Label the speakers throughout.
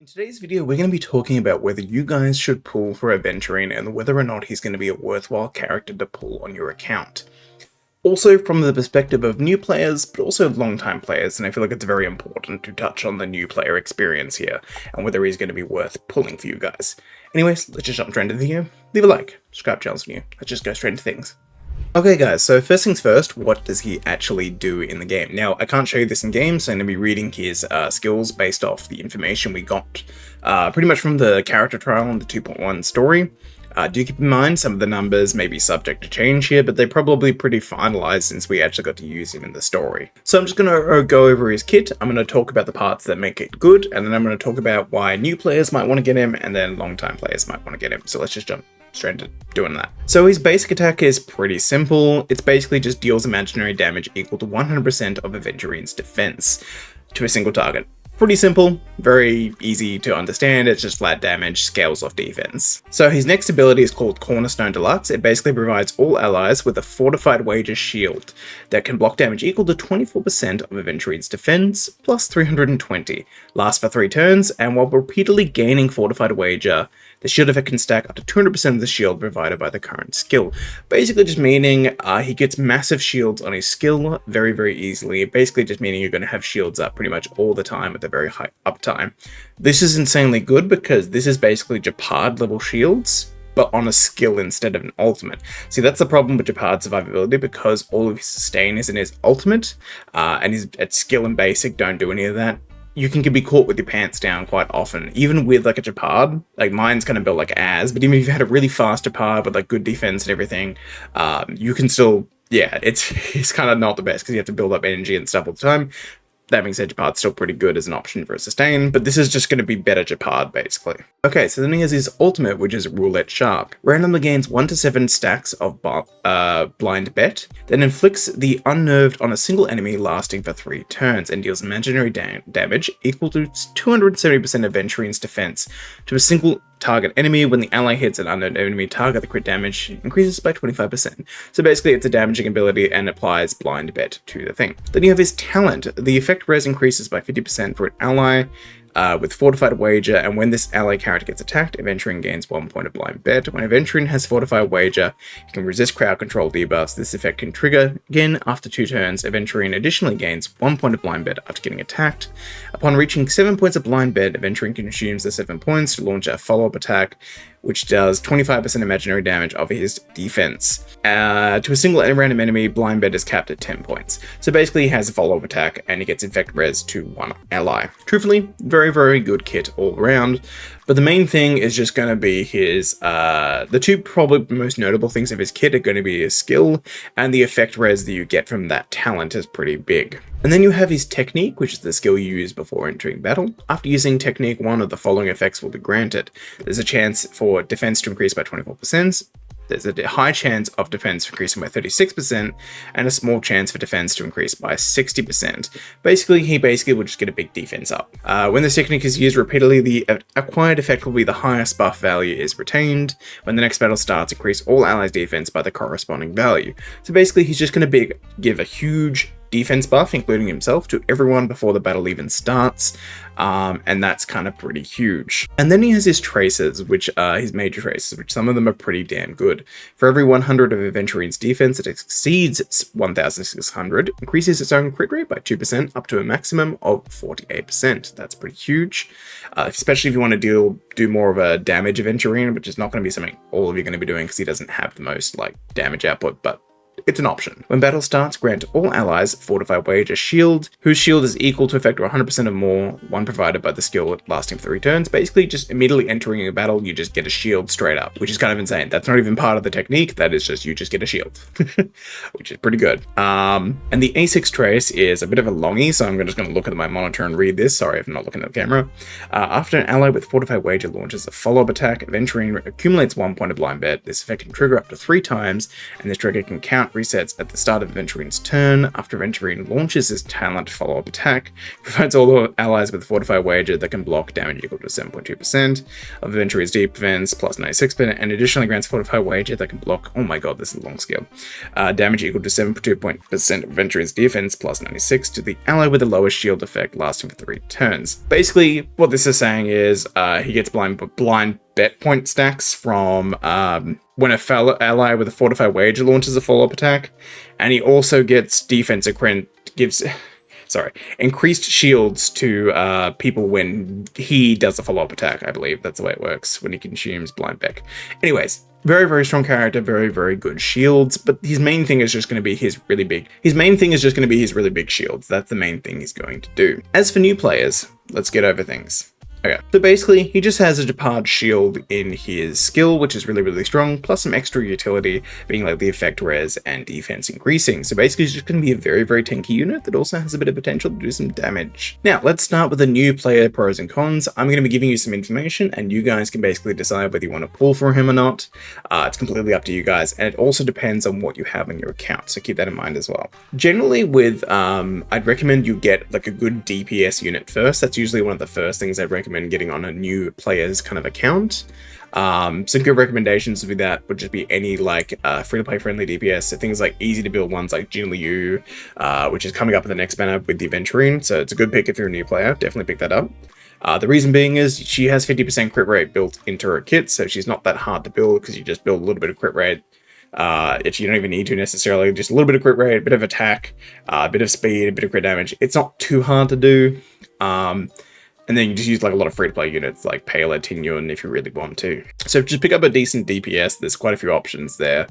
Speaker 1: In today's video, we're going to be talking about whether you guys should pull for Adventurine and whether or not he's going to be a worthwhile character to pull on your account. Also from the perspective of new players, but also long-time players, and I feel like it's very important to touch on the new player experience here, and whether he's going to be worth pulling for you guys. Anyways, let's just jump straight into the video. Leave a like, subscribe to channels new. Let's just go straight into things. Okay guys, so first things first, what does he actually do in the game? Now, I can't show you this in game, so I'm going to be reading his skills based off the information we got pretty much from the character trial and the 2.1 story. Do keep in mind, some of the numbers may be subject to change here, but they're probably pretty finalized since we actually got to use him in the story. So I'm just going to go over his kit, I'm going to talk about the parts that make it good, and then I'm going to talk about why new players might want to get him, and then long-time players might want to get him. So let's just jump straight into doing that. So his basic attack is pretty simple. It's basically just deals imaginary damage equal to 100% of Adventurine's defense to a single target. Pretty simple, very easy to understand, it's just flat damage, scales off defense. So his next ability is called Cornerstone Deluxe. It basically provides all allies with a fortified wager shield that can block damage equal to 24% of Adventurine's defense, plus 320. Lasts for 3 turns, and while repeatedly gaining fortified wager, the shield effect can stack up to 200% of the shield provided by the current skill. Basically just meaning he gets massive shields on his skill very, very easily. Basically just meaning you're going to have shields up pretty much all the time at the very high uptime. This is insanely good because this is basically @𝙀𝙓𝙋𝘼𝙉𝘿 level shields, but on a skill instead of an ultimate. See, that's the problem with 𝙀𝙀𝙉 survivability, because all of his sustain is in his ultimate, and his at skill and basic don't do any of that. You can be caught with your pants down quite often, even with like a 𝙀𝙀𝙉, like mine's kind of built like as, but even if you had a really fast 𝙀𝙀𝙉 with like good defense and everything, you can still, yeah, it's kind of not the best because you have to build up energy and stuff all the time. That being said, 𝙀𝙀𝙉's still pretty good as an option for a sustain, but this is just going to be better 𝙀𝙀𝙁, basically. Okay, so then he has his ultimate, which is Roulette Sharp. Randomly gains 1 to 7 stacks of blind bet, then inflicts the unnerved on a single enemy lasting for 3 turns, and deals imaginary damage equal to 270% of Adventurine's defense to a single target enemy. When the ally hits an unknown enemy target, the crit damage increases by 25%. So basically it's a damaging ability and applies blind bet to the thing. Then you have his talent. The effect res increases by 50% for an ally with fortified wager, and when this ally character gets attacked, Adventurine gains 1 point of blind bet. When Adventurine has fortified wager, he can resist crowd control debuffs. This effect can trigger again after 2 turns. Adventurine additionally gains 1 point of blind bet after getting attacked. Upon reaching 7 points of blind bet, Adventurine consumes the 7 points to launch a follow-up attack, which does 25% imaginary damage of his defense. To a single random enemy, blind bet is capped at 10 points. So basically he has a follow-up attack and he gets infect res to 1 ally. Truthfully, very, very good kit all around. But the main thing is just going to be his, the 2 probably most notable things of his kit are going to be his skill, and the effect res that you get from that talent is pretty big. And then you have his technique, which is the skill you use before entering battle. After using technique, 1 of the following effects will be granted. There's a chance for defense to increase by 24%. There's a high chance of defense increasing by 36%, and a small chance for defense to increase by 60%. Basically, he will just get a big defense up. When this technique is used repeatedly, the acquired effect will be the highest buff value is retained. When the next battle starts, increase all allies' defense by the corresponding value. So basically, he's just going to give a huge defense buff, including himself, to everyone before the battle even starts, and that's kind of pretty huge. And then he has his traces, which are his major traces, which some of them are pretty damn good. For every 100 of Adventurine's defense that exceeds 1,600, increases its own crit rate by 2% up to a maximum of 48%. That's pretty huge, especially if you want to do more of a damage Adventurine, which is not going to be something all of you are going to be doing because he doesn't have the most like damage output, but it's an option. When battle starts, grant all allies fortified wager shield, whose shield is equal to effect 100% or more, one provided by the skill lasting for 3 turns. Basically, just immediately entering a battle, you just get a shield straight up, which is kind of insane. That's not even part of the technique. That is just you just get a shield, which is pretty good. And the A6 trace is a bit of a longie, so I'm just going to look at my monitor and read this. Sorry if I'm not looking at the camera. After an ally with fortified wager launches a follow-up attack, Adventurine accumulates 1 point of blind bet. This effect can trigger up to 3 times, and this trigger can count account resets at the start of Adventurine's turn. After Adventurine launches his talent follow-up attack, provides all the allies with a fortified wager that can block damage equal to 7.2% of Adventurine's defense plus 96%, and additionally grants fortified wager that can block, oh my god, this is a long skill, damage equal to 7.2% of Adventurine's defense plus 96 to the ally with the lowest shield effect lasting for 3 turns. Basically, what this is saying is he gets blind bet point stacks from when a fellow ally with a fortified wager launches a follow-up attack, and he also gets increased shields to people when he does a follow-up attack. I believe that's the way it works when he consumes blind bet. Anyways, very, very strong character, very, very good shields, but his main thing is just going to be his really big shields. That's the main thing he's going to do. As for new players, let's get over things. Okay, so basically, he just has a 𝙀𝙓𝙋𝘼𝙉 shield in his skill, which is really, really strong, plus some extra utility, being like the effect res and defense increasing. So basically, he's just going to be a very, very tanky unit that also has a bit of potential to do some damage. Now, let's start with the new player pros and cons. I'm going to be giving you some information, and you guys can basically decide whether you want to pull for him or not. It's completely up to you guys, and it also depends on what you have on your account, so keep that in mind as well. Generally, with I'd recommend you get like a good DPS unit first. That's usually one of the first things I'd recommend getting on a new player's kind of account. Some good recommendations with that would just be any like free-to-play friendly DPS, so things like easy to build ones like 𝙀𝙓𝙋𝘼𝙉𝙉𝘍, which is coming up in the next banner with the Adventurine, so it's a good pick if you're a new player. Definitely pick that up. The reason being is she has 50% crit rate built into her kit, so she's not that hard to build because you just build a little bit of crit rate. You don't even need to necessarily, just a little bit of crit rate, a bit of attack, a bit of speed, a bit of crit damage. It's not too hard to do. And then you just use like a lot of free-to-play units like 𝙀𝙓𝙋𝘼𝙉𝘍 Tingyun if you really want to. So just pick up a decent DPS. There's quite a few options there.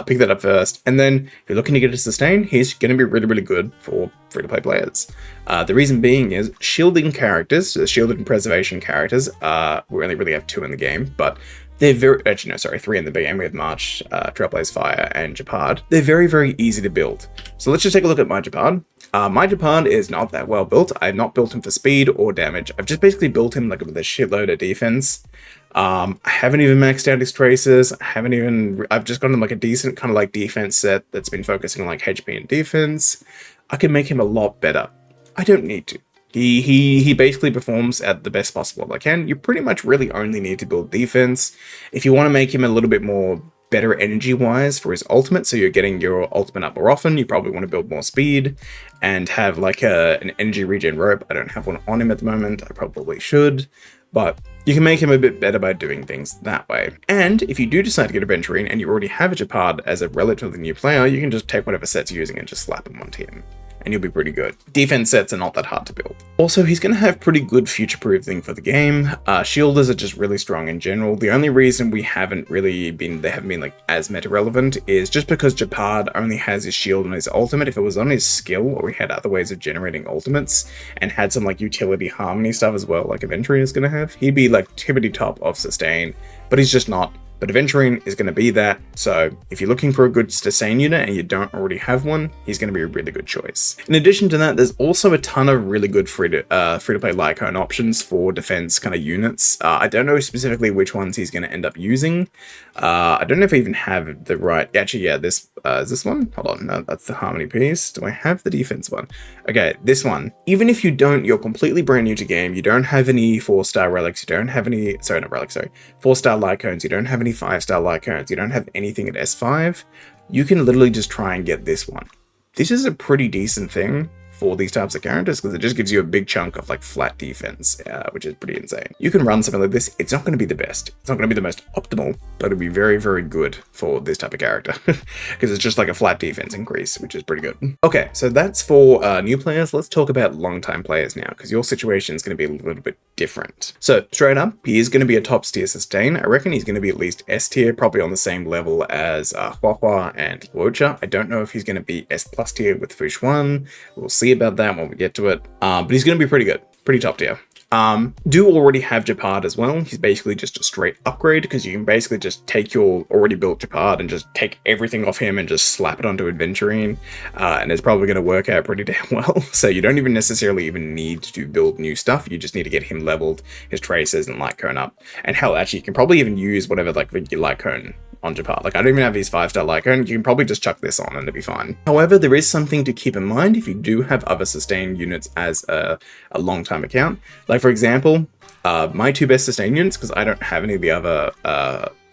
Speaker 1: Pick that up first. And then if you're looking to get a sustain, he's going to be really, really good for free-to-play players. The reason being is shielding characters, so shielded and preservation characters, we only really have 2 in the game, but they're actually, no, sorry, 3 in the game. We have March, Trailblaze Fire, and 𝙀𝙗𝙗. They're very, very easy to build. So let's just take a look at my 𝙀𝙗𝙗. My 𝙀𝙗𝙗 is not that well built. I've not built him for speed or damage. I've just basically built him like with a shitload of defense. I haven't even maxed out his traces. I've just gotten like a decent kind of like defense set that's been focusing on like HP and defense. I can make him a lot better. I don't need to. He basically performs at the best possible level I can. You pretty much really only need to build defense. If you want to make him a little bit more better energy-wise for his ultimate, so you're getting your ultimate up more often, you probably want to build more speed and have like an energy regen rope. I don't have one on him at the moment. I probably should, but you can make him a bit better by doing things that way. And if you do decide to get Adventurine and you already have a 𝙀𝙗𝙗 as a relatively new player, you can just take whatever sets you're using and just slap him onto him, and you'll be pretty good. Defense sets are not that hard to build. Also, he's going to have pretty good future-proofing for the game. Shielders are just really strong in general. The only reason they haven't been like as meta relevant is just because 𝙀𝙗𝙗 only has his shield on his ultimate. If it was on his skill, or he had other ways of generating ultimates and had some like utility harmony stuff as well, like Adventurine is going to have, he'd be like tippity top of sustain, but he's just not. But Adventurine is going to be that, so if you're looking for a good sustain unit and you don't already have one, he's going to be a really good choice. In addition to that, there's also a ton of really good free-to-play 𝙀𝙗𝙗 options for defense kind of units. I don't know specifically which ones he's going to end up using. I don't know if I even have the right... Actually, yeah, is this one? Hold on, no, that's the harmony piece. Do I have the defense one? Okay, this one. Even if you're completely brand new to game, you don't have any 4-star relics, you don't have any... Sorry, not relics, sorry. 4-star Lycones, you don't have any 5-star Lycones, you don't have anything at S5, you can literally just try and get this one. This is a pretty decent thing for these types of characters because it just gives you a big chunk of like flat defense, which is pretty insane. You can run something like this. It's not going to be the best. It's not going to be the most optimal, but it'll be very, very good for this type of character because it's just like a flat defense increase, which is pretty good. Okay, so that's for new players. Let's talk about long-time players now because your situation is going to be a little bit different. So straight up, he is going to be a top tier sustain. I reckon he's going to be at least S tier, probably on the same level as 𝙀𝙗𝙗 and 𝙀𝙗𝙗. I don't know if he's going to be S+ tier with 𝙀𝙗. We'll see about that when we get to it, but he's going to be pretty good, pretty top tier. Do already have 𝙀𝙗𝙗 as well. He's basically just a straight upgrade because you can basically just take your already built 𝙀𝙗𝙗 and just take everything off him and just slap it onto Adventurine, and it's probably going to work out pretty damn well. So you don't even necessarily need to build new stuff. You just need to get him leveled, his traces and Lycone up. And hell, actually, you can probably even use whatever like the Lycone on Japar. Like, I don't even have his 5-star Lycan. You can probably just chuck this on and it'll be fine. However, there is something to keep in mind if you do have other sustain units as a long-time account. Like, for example, my 2 best sustain units, because I don't have any of the other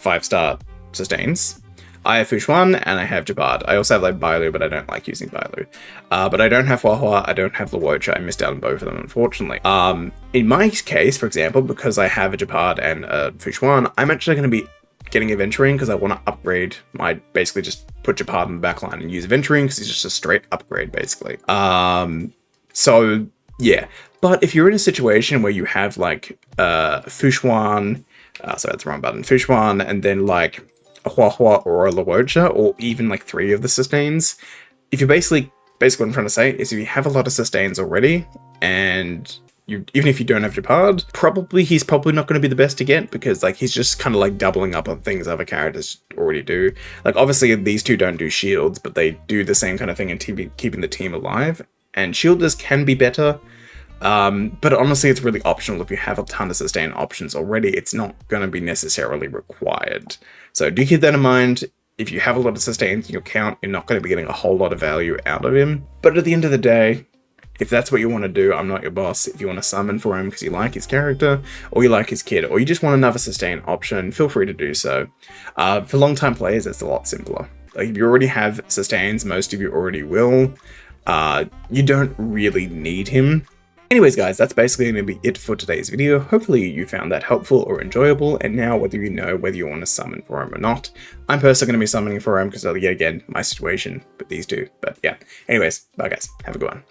Speaker 1: 5-star sustains. I have 𝙀𝙓𝙋𝘼𝙉𝙿 and I have 𝙀𝙬𝙗. I also have like 𝙀𝙬𝙗, but I don't like using 𝙀𝙬𝙗. But I don't have 𝙀𝙓𝙗, I don't have 𝙀𝙗. I missed out on both of them, unfortunately. In my case, for example, because I have a 𝙀𝙗 and a 𝙀𝙓𝙗, I'm actually going to be getting Adventurine because I want to upgrade my, basically just put 𝙀𝙗 in the backline and use Adventurine because it's just a straight upgrade, basically. So yeah, but if you're in a situation where you have like 𝙀𝙓𝙗, sorry, that's the wrong button, 𝙀𝙓𝙗, and then like a 𝙀𝙗 or a 𝙀𝙗, or even like 3 of the sustains, if you're basically what I'm trying to say is if you have a lot of sustains already, and even if you don't have 𝙀𝙗, he's probably not going to be the best to get, because like he's just kind of like doubling up on things other characters already do. Like, obviously these 2 don't do shields, but they do the same kind of thing in keeping the team alive, and shielders can be better. But honestly, it's really optional. If you have a ton of sustain options already, it's not going to be necessarily required. So do keep that in mind. If you have a lot of sustains in your account, you're not going to be getting a whole lot of value out of him. But at the end of the day, if that's what you want to do, I'm not your boss. If you want to summon for him because you like his character, or you like his kid, or you just want another sustain option, feel free to do so. For long-time players, it's a lot simpler. Like, if you already have sustains, most of you already will. You don't really need him. Anyways, guys, that's basically going to be it for today's video. Hopefully you found that helpful or enjoyable, and now whether you know whether you want to summon for him or not. I'm personally going to be summoning for him because, yet again, my situation with these 2. But yeah, anyways, bye guys, have a good one.